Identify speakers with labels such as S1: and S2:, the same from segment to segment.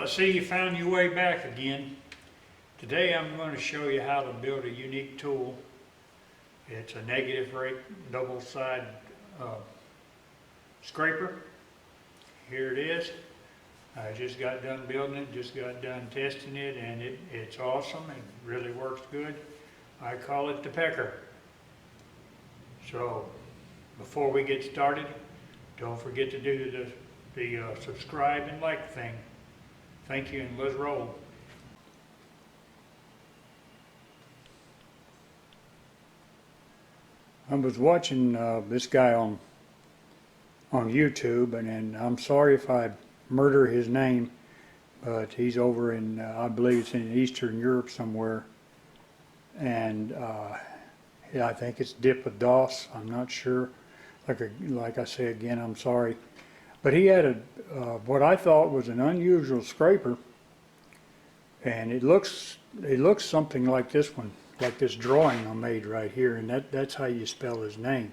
S1: Well, I see you found your way back again. Today I'm going to show you how to build a unique tool. It's a negative rake double-side scraper. Here it is. I just got done building it, just got done testing it, and it's awesome. It really works good. I call it the Pecker. So before we get started, don't forget to do the subscribe and like thing. Thank you, and let's roll. I was watching this guy on YouTube, and I'm sorry if I murder his name, but he's over in, I believe it's in Eastern Europe somewhere, and yeah, I think it's Dip with DOS, I'm not sure. Like I say again, I'm sorry. But he had what I thought was an unusual scraper, and it looks something like this one, like this drawing I made right here, and that's how you spell his name.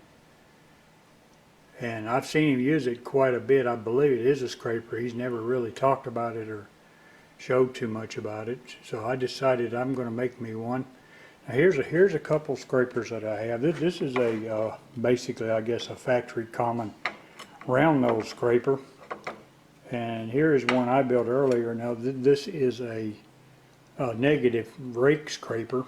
S1: And I've seen him use it quite a bit. I believe it is a scraper. He's never really talked about it or showed too much about it, so I decided I'm going to make me one. Now here's a couple scrapers that I have. This is a basically, I guess, a factory common round nose scraper, and here is one I built earlier. Now this is a negative rake scraper.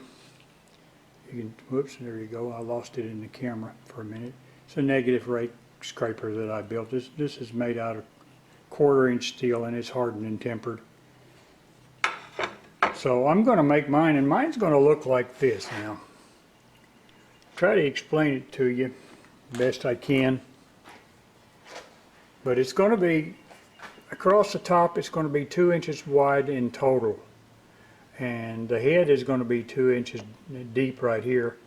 S1: You can, whoops, there you go, I lost it in the camera for a minute. It's a negative rake scraper that I built. This is made out of 1/4 inch steel, and it's hardened and tempered. So I'm going to make mine, and mine's going to look like this now. Try to explain it to you best I can. But it's going to be, across the top, it's going to be 2 inches wide in total. And the head is going to be 2 inches deep right here.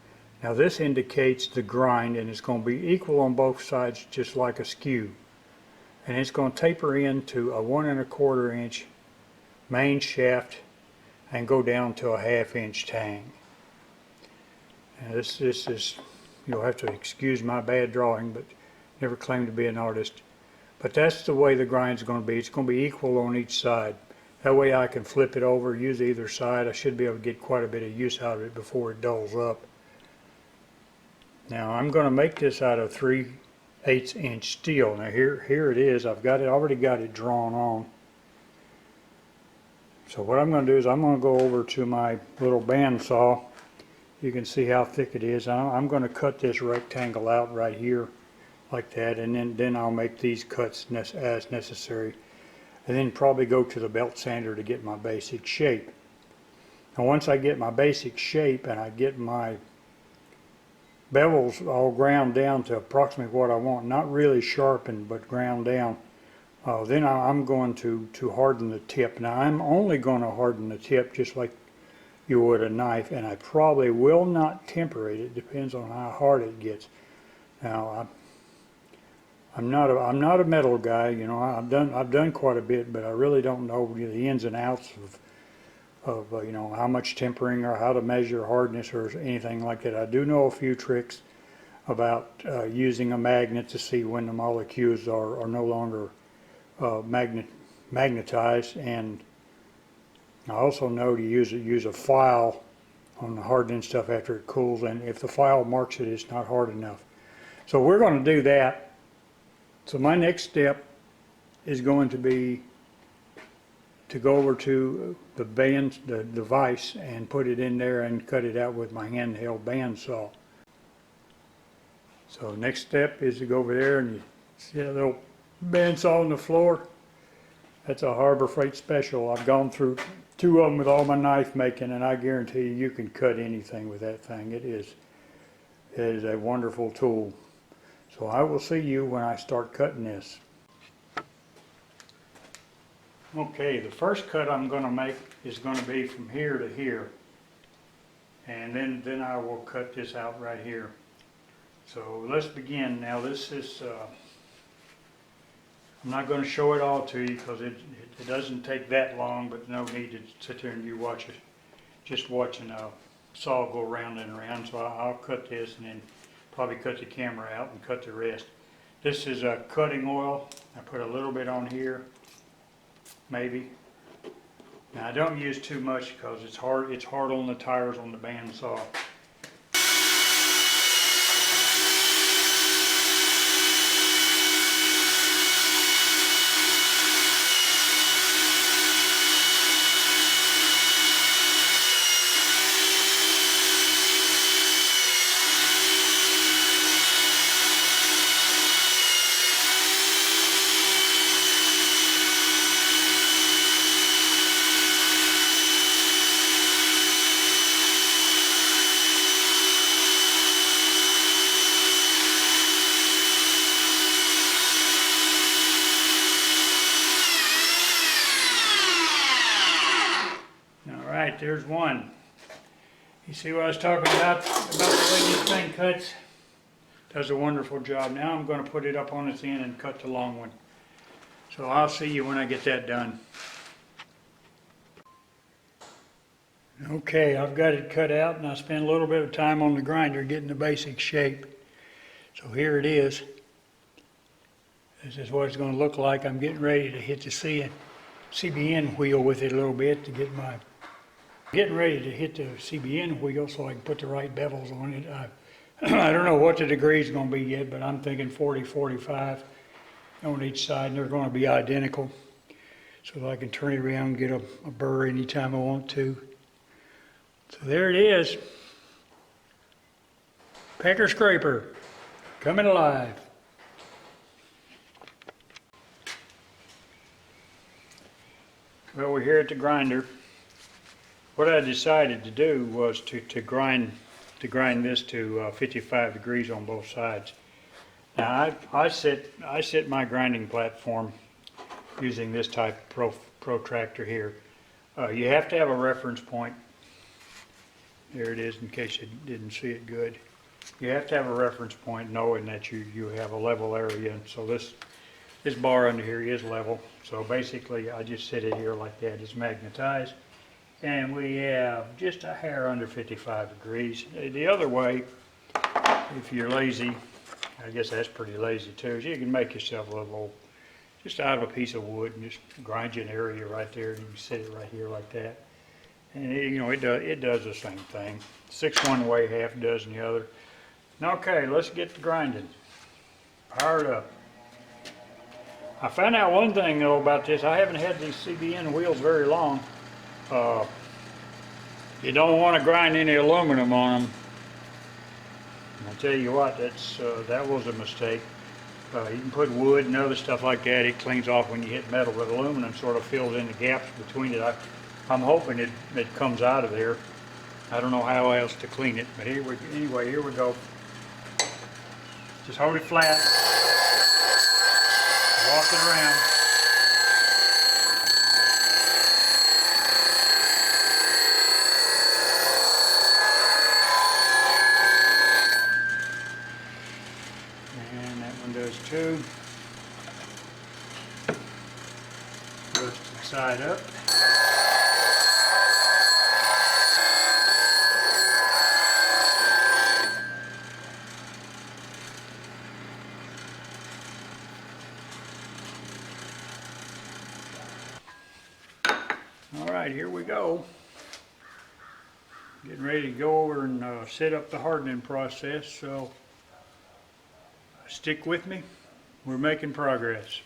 S1: Now this indicates the grind, and it's going to be equal on both sides, just like a skew. And it's going to taper into a 1 1/4 inch main shaft and go down to a 1/2 inch tang. Now this is, you'll have to excuse my bad drawing, but never claimed to be an artist. But that's the way the grind's going to be. It's going to be equal on each side. That way I can flip it over, use either side. I should be able to get quite a bit of use out of it before it dulls up. Now I'm going to make this out of 3/8 inch steel. Now here it is. I've already got it drawn on. So what I'm going to do is I'm going to go over to my little bandsaw. You can see how thick it is. I'm going to cut this rectangle out right here like that, and then I'll make these cuts as necessary, and then probably go to the belt sander to get my basic shape. Now once I get my basic shape and I get my bevels all ground down to approximately what I want, not really sharpened but ground down, then I'm going to harden the tip. Now I'm only going to harden the tip just like you would a knife, and I probably will not temper it. It depends on how hard it gets. Now I'm not a metal guy, you know. I've done quite a bit, but I really don't know the ins and outs of you know, how much tempering or how to measure hardness or anything like that. I do know a few tricks about using a magnet to see when the molecules are no longer magnetized, and I also know to use a file on the hardening stuff after it cools, and if the file marks it, it's not hard enough. So we're going to do that. So my next step is going to be to go over to the vise and put it in there and cut it out with my handheld bandsaw. So next step is to go over there, and you see that little bandsaw on the floor? That's a Harbor Freight special. I've gone through 2 of them with all my knife making, and I guarantee you can cut anything with that thing. It is a wonderful tool. So I will see you when I start cutting this. Okay, the first cut I'm going to make is going to be from here to here, and then I will cut this out right here. So let's begin. Now this is, I'm not going to show it all to you because it doesn't take that long, but no need to sit there and you watch it, just watching a saw go round and around. So I'll cut this and then probably cut the camera out and cut the rest. This is a cutting oil. I put a little bit on here, maybe. Now I don't use too much because it's hard on the tires on the bandsaw. Alright, there's one. You see what I was talking about the way this thing cuts? Does a wonderful job. Now I'm going to put it up on its end and cut the long one. So I'll see you when I get that done. Okay, I've got it cut out and I spent a little bit of time on the grinder getting the basic shape. So here it is. This is what it's going to look like. I'm getting ready to hit the CBN wheel with it a little bit to get my... Getting ready to hit the CBN wheel so I can put the right bevels on it. I don't know what the degree is going to be yet, but I'm thinking 40, 45 on each side, and they're going to be identical. So that I can turn it around and get a burr anytime I want to. So there it is. Pecker scraper, coming alive. Well, we're here at the grinder. What I decided to do was to grind this to 55 degrees on both sides. Now I set my grinding platform using this type of protractor here. You have to have a reference point. There it is, in case you didn't see it good. You have to have a reference point knowing that you have a level area. And so this bar under here is level. So basically I just set it here like that. It's magnetized. And we have just a hair under 55 degrees. The other way, if you're lazy, I guess that's pretty lazy too, is you can make yourself a little, just out of a piece of wood and just grind you an area right there and you can set it right here like that. And it does the same thing. 6 one way, half dozen the other. Okay, let's get to grinding. Powered up. I found out one thing though about this. I haven't had these CBN wheels very long. You don't want to grind any aluminum on them. I'll tell you what, that was a mistake. You can put wood and other stuff like that. It cleans off when you hit metal, but aluminum sort of fills in the gaps between it. I'm hoping it comes out of there. I don't know how else to clean it, but anyway, here we go. Just hold it flat. Walk it around. Too. Busted side up. All right, here we go. Getting ready to go over and set up the hardening process, so stick with me. We're making progress.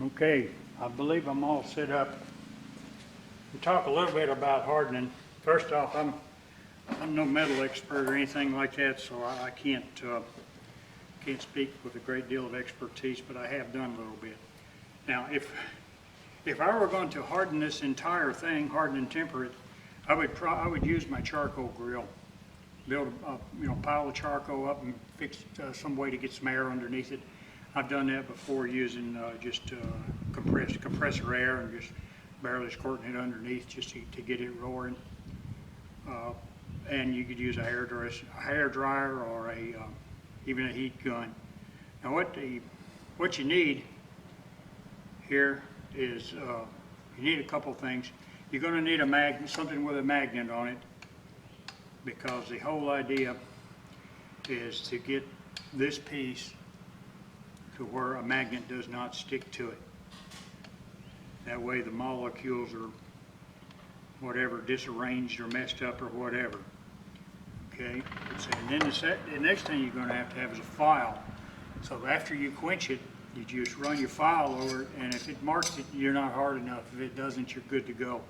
S1: Okay, I believe I'm all set up. We'll talk a little bit about hardening. First off, I'm no metal expert or anything like that, so I can't speak with a great deal of expertise, but I have done a little bit. Now, if I were going to harden this entire thing, harden and temper it, I would use my charcoal grill. Build a pile of charcoal up and fix some way to get some air underneath it. I've done that before using just compressor air and just barely squirting it underneath just to get it roaring. And you could use a hair dryer or even a heat gun. Now what you need here is you need a couple things. You're going to need something with a magnet on it, because the whole idea is to get this piece to where a magnet does not stick to it. That way the molecules are whatever disarranged or messed up or whatever. Okay, and then the next thing you're going to have is a file. So after you quench it, you just run your file over it, and if it marks it, you're not hard enough. If it doesn't, you're good to go.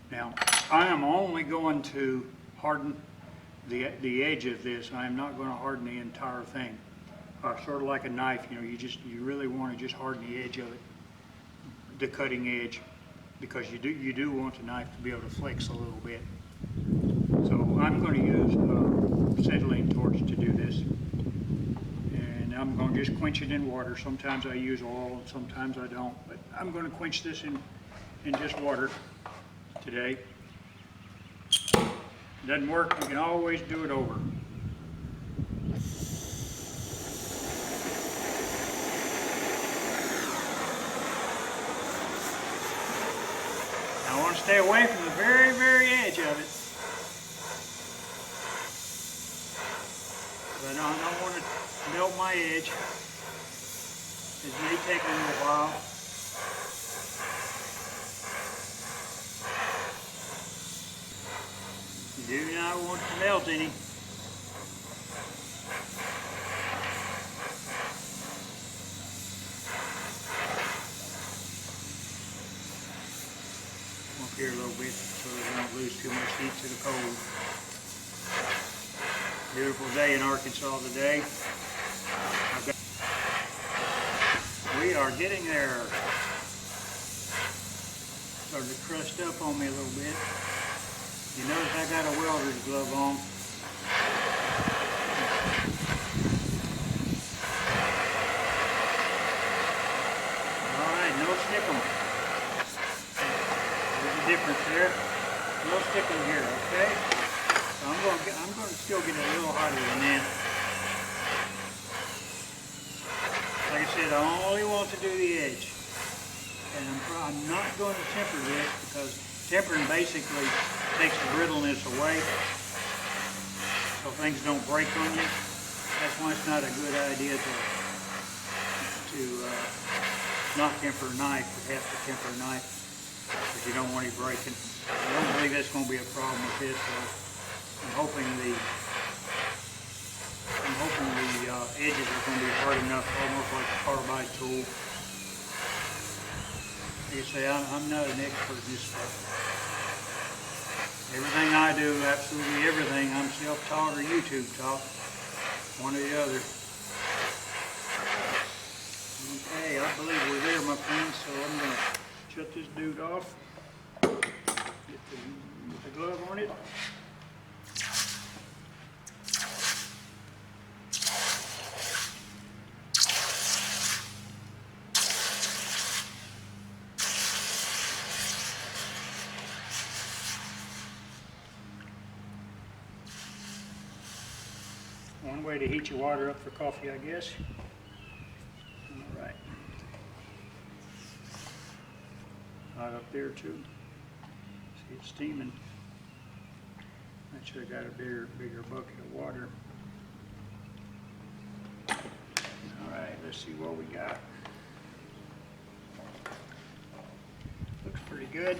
S1: Now, I am only going to harden the edge of this. I am not going to harden the entire thing. Sort of like a knife, you really want to just harden the edge of it, the cutting edge, because you do want the knife to be able to flex a little bit. So I'm going to use acetylene torch to do this, and I'm going to just quench it in water. Sometimes I use oil, and sometimes I don't, but I'm going to quench this in just water today. Doesn't work, you can always do it over. I want to stay away from the very, very edge of it. But I don't want to melt my edge. It may take a little while. You do not want to melt any. Up here a little bit so that we don't lose too much heat to the cold. Beautiful day in Arkansas today. We are getting there. Started to crust up on me a little bit. You notice I got a welder's glove on. Alright, no sticking. There's a difference there. No sticking here, okay? So I'm going to still get it a little hotter than that. Like I said, I only want to do the edge. And I'm not going to temper this because tempering basically takes the brittleness away so things don't break on you. That's why it's not a good idea to not temper a knife, but have to temper a knife because you don't want it breaking. I don't believe that's going to be a problem with this. I'm hoping the edges are going to be hard enough, almost like a carbide tool. Like I say, I'm not an expert in this stuff. Everything I do, absolutely everything, I'm self-taught or YouTube taught, one or the other. Okay, I believe we're there, my friends, so I'm going to shut this dude off, get the glove on it. One way to heat your water up for coffee, I guess. All right. Hot up there too. See, it's steaming. I should have got a bigger bucket of water. All right, let's see what we got. Looks pretty good.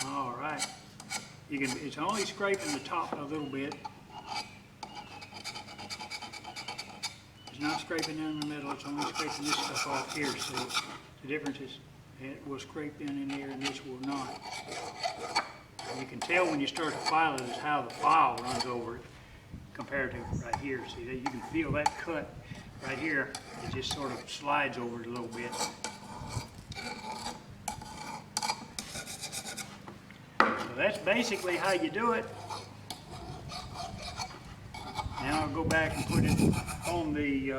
S1: All right. It's only scraping the top a little bit. It's not scraping down the middle, it's only scraping this stuff off here. So the difference is it will scrape in there and this will not. And you can tell when you start to file it is how the file runs over it compared to right here. See, you can feel that cut right here. It just sort of slides over it a little bit. So that's basically how you do it. Now I'll go back and put it on the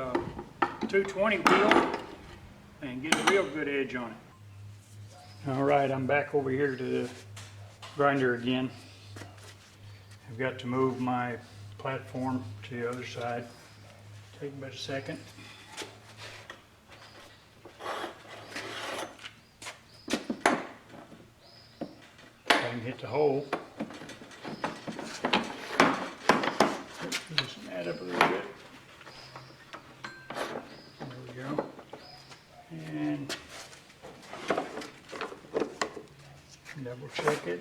S1: 220 wheel and get a real good edge on it. All right, I'm back over here to the grinder again. I've got to move my platform to the other side. Take about a second. I can hit the hole. Loosen that up a little bit. And double check it.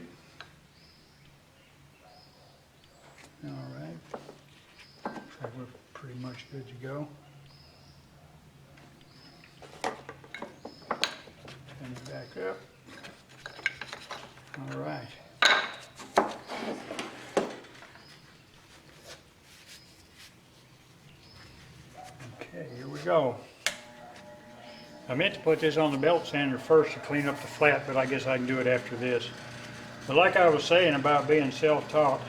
S1: All right. Looks like we're pretty much good to go. Turn it back up. All right. Okay, here we go. I meant to put this on the belt sander first to clean up the flat, but I guess I can do it after this. But like I was saying about being self-taught,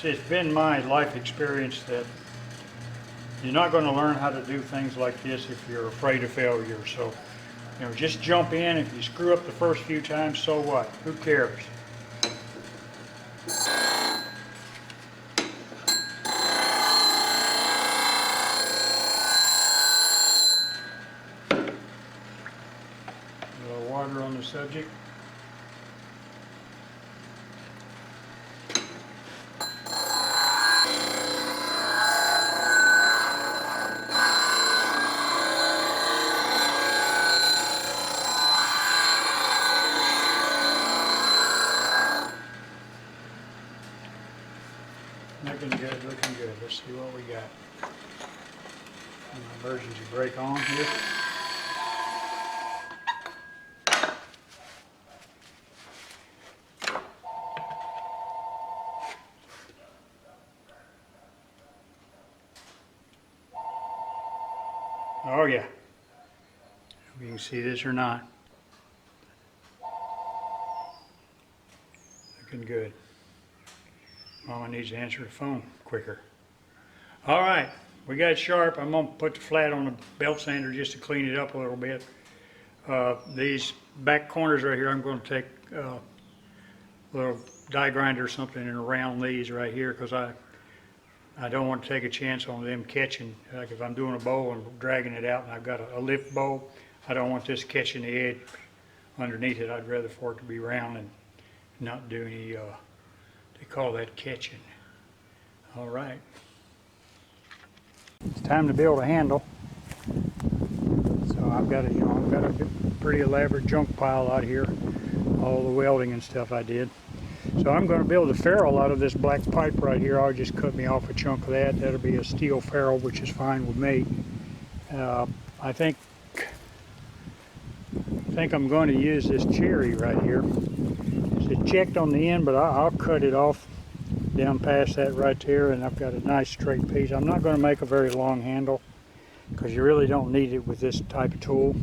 S1: it's been my life experience that you're not going to learn how to do things like this if you're afraid of failure. So, just jump in. If you screw up the first few times, so what? Who cares? A little water on the subject. Looking good, looking good. Let's see what we got. Emergency brake on here. Oh yeah. If you can see this or not. Looking good. Mama needs to answer the phone quicker. All right, we got it sharp. I'm gonna put the flat on the belt sander just to clean it up a little bit. These back corners right here, I'm gonna take a little die grinder or something and around these right here, because I don't want to take a chance on them catching. Like if I'm doing a bowl and dragging it out and I've got a lift bowl, I don't want this catching the edge underneath it. I'd rather for it to be round and not do any, they call that catching. All right. It's time to build a handle. So I've got a pretty elaborate junk pile out here, all the welding and stuff I did. So I'm going to build a ferrule out of this black pipe right here. I'll just cut me off a chunk of that. That'll be a steel ferrule, which is fine with me. I think I'm going to use this cherry right here. It's checked on the end, but I'll cut it off down past that right there, and I've got a nice straight piece. I'm not going to make a very long handle because you really don't need it with this type of tool.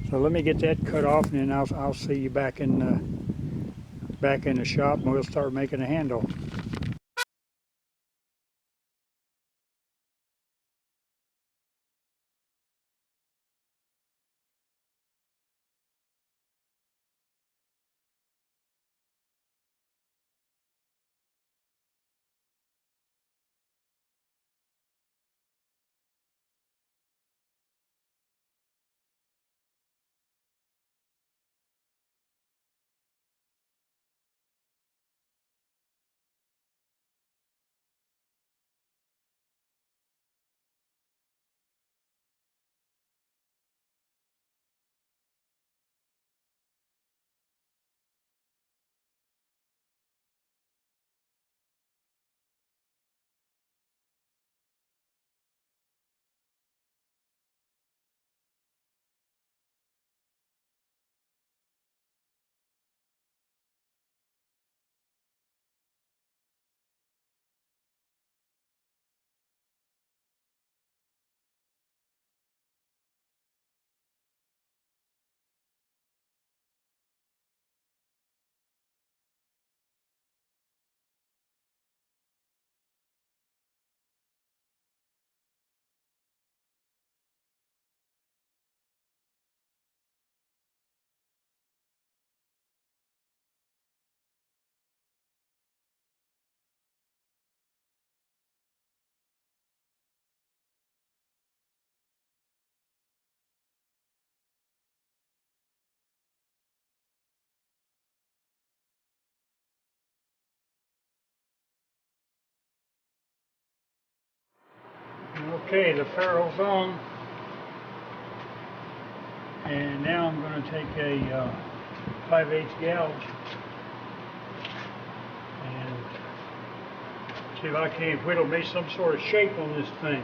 S1: So let me get that cut off, and then I'll see you back in the shop, and we'll start making a handle. Okay, the ferrule's on. And now I'm going to take a 5/8 gouge and see if I can't whittle me some sort of shape on this thing.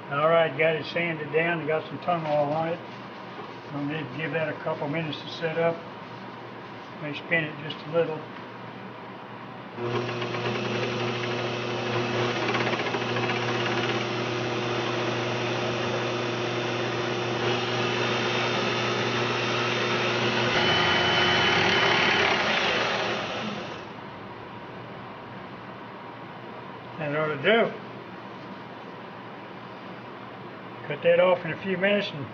S1: Alright, got it sanded down and got some tongue oil on it. I'll need to give that a couple minutes to set up. May spin it just a little. That ought to do. Cut that off in a few minutes and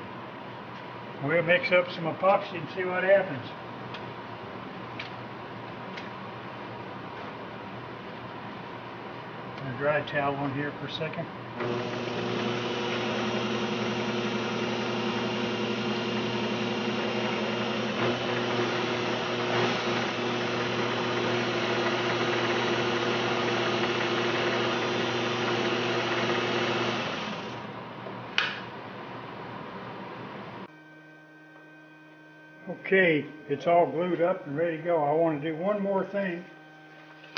S1: we'll mix up some epoxy and see what happens. A dry towel on here for a second. Okay, it's all glued up and ready to go. I want to do one more thing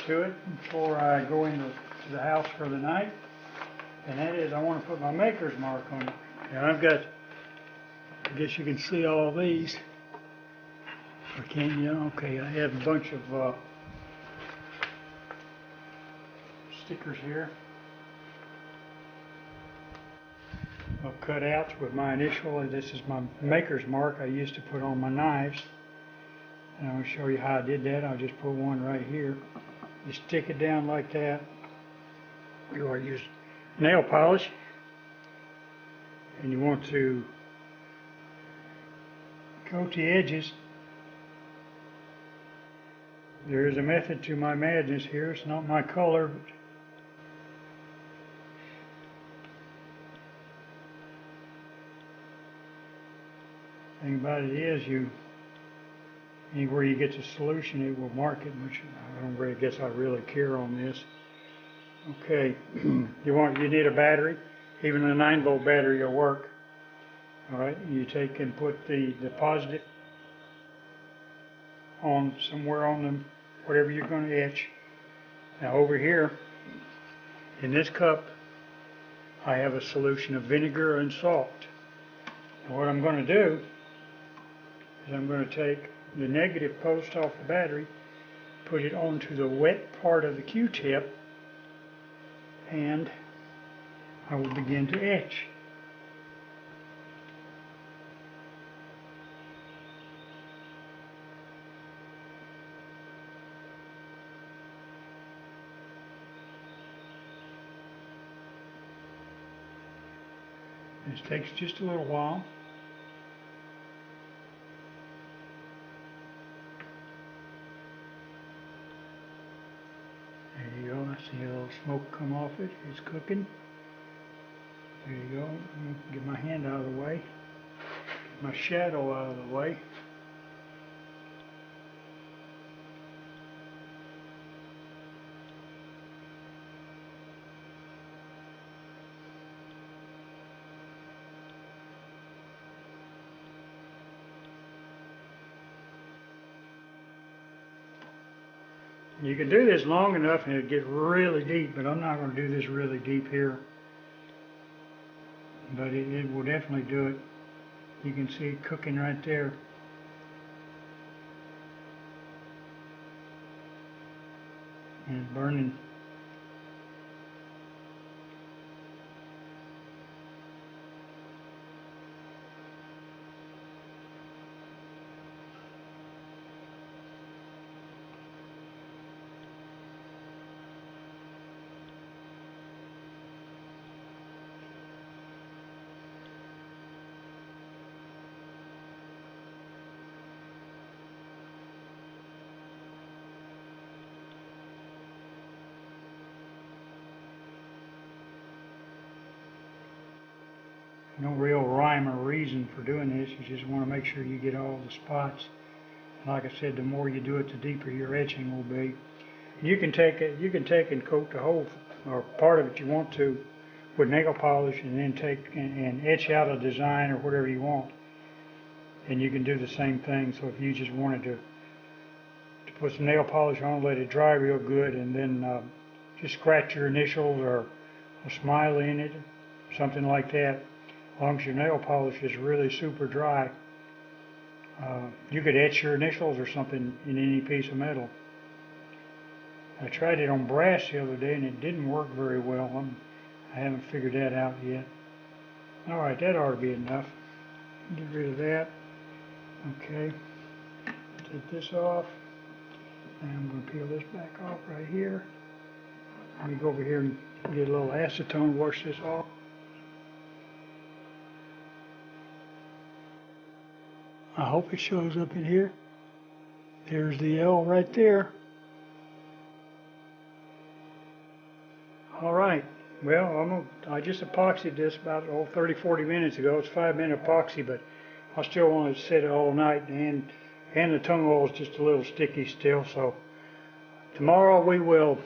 S1: to it before I go into the house for the night, and that is I want to put my maker's mark on it. And I've got, I guess you can see all these. Or can you? Okay, I have a bunch of stickers here of cutouts with my initial. This is my maker's mark I used to put on my knives. And I'm going to show you how I did that. I'll just put one right here. You stick it down like that. You want to use nail polish. And you want to coat the edges. There is a method to my madness here. It's not my color, but the thing about it is, anywhere you get the solution, it will mark it, which I don't really guess I really care on this. Okay, you need a battery. Even a 9-volt battery will work. All right, you take and put the positive on somewhere on them, whatever you're going to etch. Now over here, in this cup, I have a solution of vinegar and salt. And what I'm going to do is I'm going to take the negative post off the battery, put it onto the wet part of the Q-tip, and I will begin to etch. This takes just a little while. There you go. I see a little smoke come off it. It's cooking. There you go. I'm going to get my hand out of the way. Get my shadow out of the way. You can do this long enough and it'll get really deep, but I'm not going to do this really deep here. But it will definitely do it. You can see it cooking right there. And it's burning. No real rhyme or reason for doing this. You just want to make sure you get all the spots. Like I said, the more you do it, the deeper your etching will be. You can take and coat the whole or part of it you want to with nail polish, and then take and etch out a design or whatever you want. And you can do the same thing. So if you just wanted to put some nail polish on, let it dry real good, and then just scratch your initials or a smiley in it, something like that. As long as your nail polish is really super dry, you could etch your initials or something in any piece of metal. I tried it on brass the other day and it didn't work very well. I haven't figured that out yet. Alright, that ought to be enough. Get rid of that. Okay. Take this off. And I'm going to peel this back off right here. Let me go over here and get a little acetone, wash this off. I hope it shows up in here. There's the L right there. All right. Well, I just epoxied this about 30-40 minutes ago. It's 5-minute epoxy, but I still want to set it all night, and the tung oil is just a little sticky still. So tomorrow we will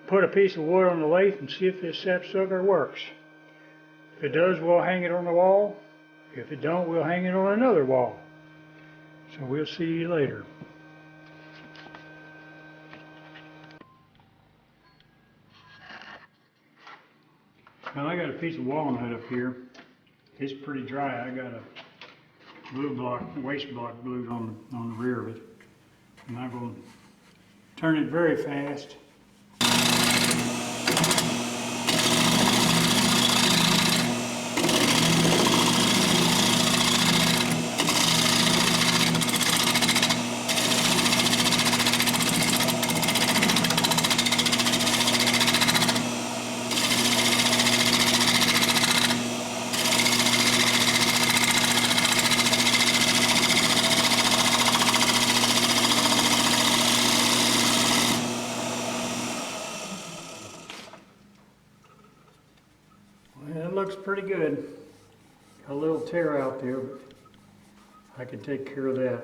S1: put a piece of wood on the lathe and see if this sapsucker works. If it does, we'll hang it on the wall. If it don't, we'll hang it on another wall. So we'll see you later. Well, I got a piece of walnut up here. It's pretty dry. I got a glue block, waste block glued on the rear of it. And I'm going to turn it very fast. Well, it looks pretty good. Got a little tear out there, but I can take care of that.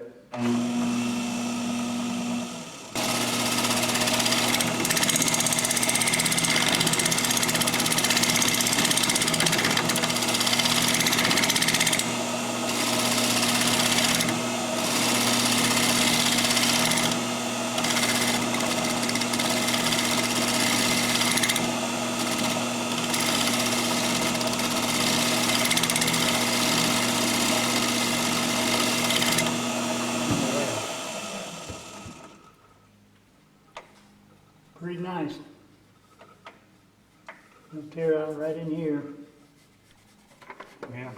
S1: Pretty nice. It'll tear out right in here. Yeah.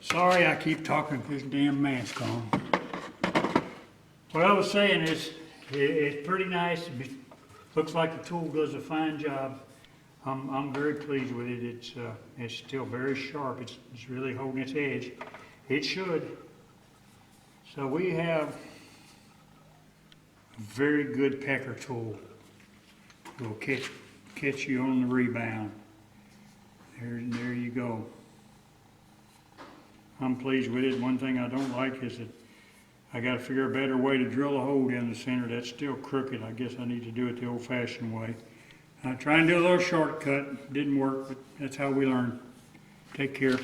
S1: Sorry I keep talking with this damn mask on. What I was saying is, it's pretty nice. It looks like the tool does a fine job. I'm very pleased with it. It's still very sharp. It's really holding its edge. It should. So we have a very good Pecker tool. Will catch you on the rebound. There you go. I'm pleased with it. One thing I don't like is that I got to figure a better way to drill a hole down the center. That's still crooked. I guess I need to do it the old-fashioned way. I tried to do a little shortcut. Didn't work, but that's how we learn. Take care.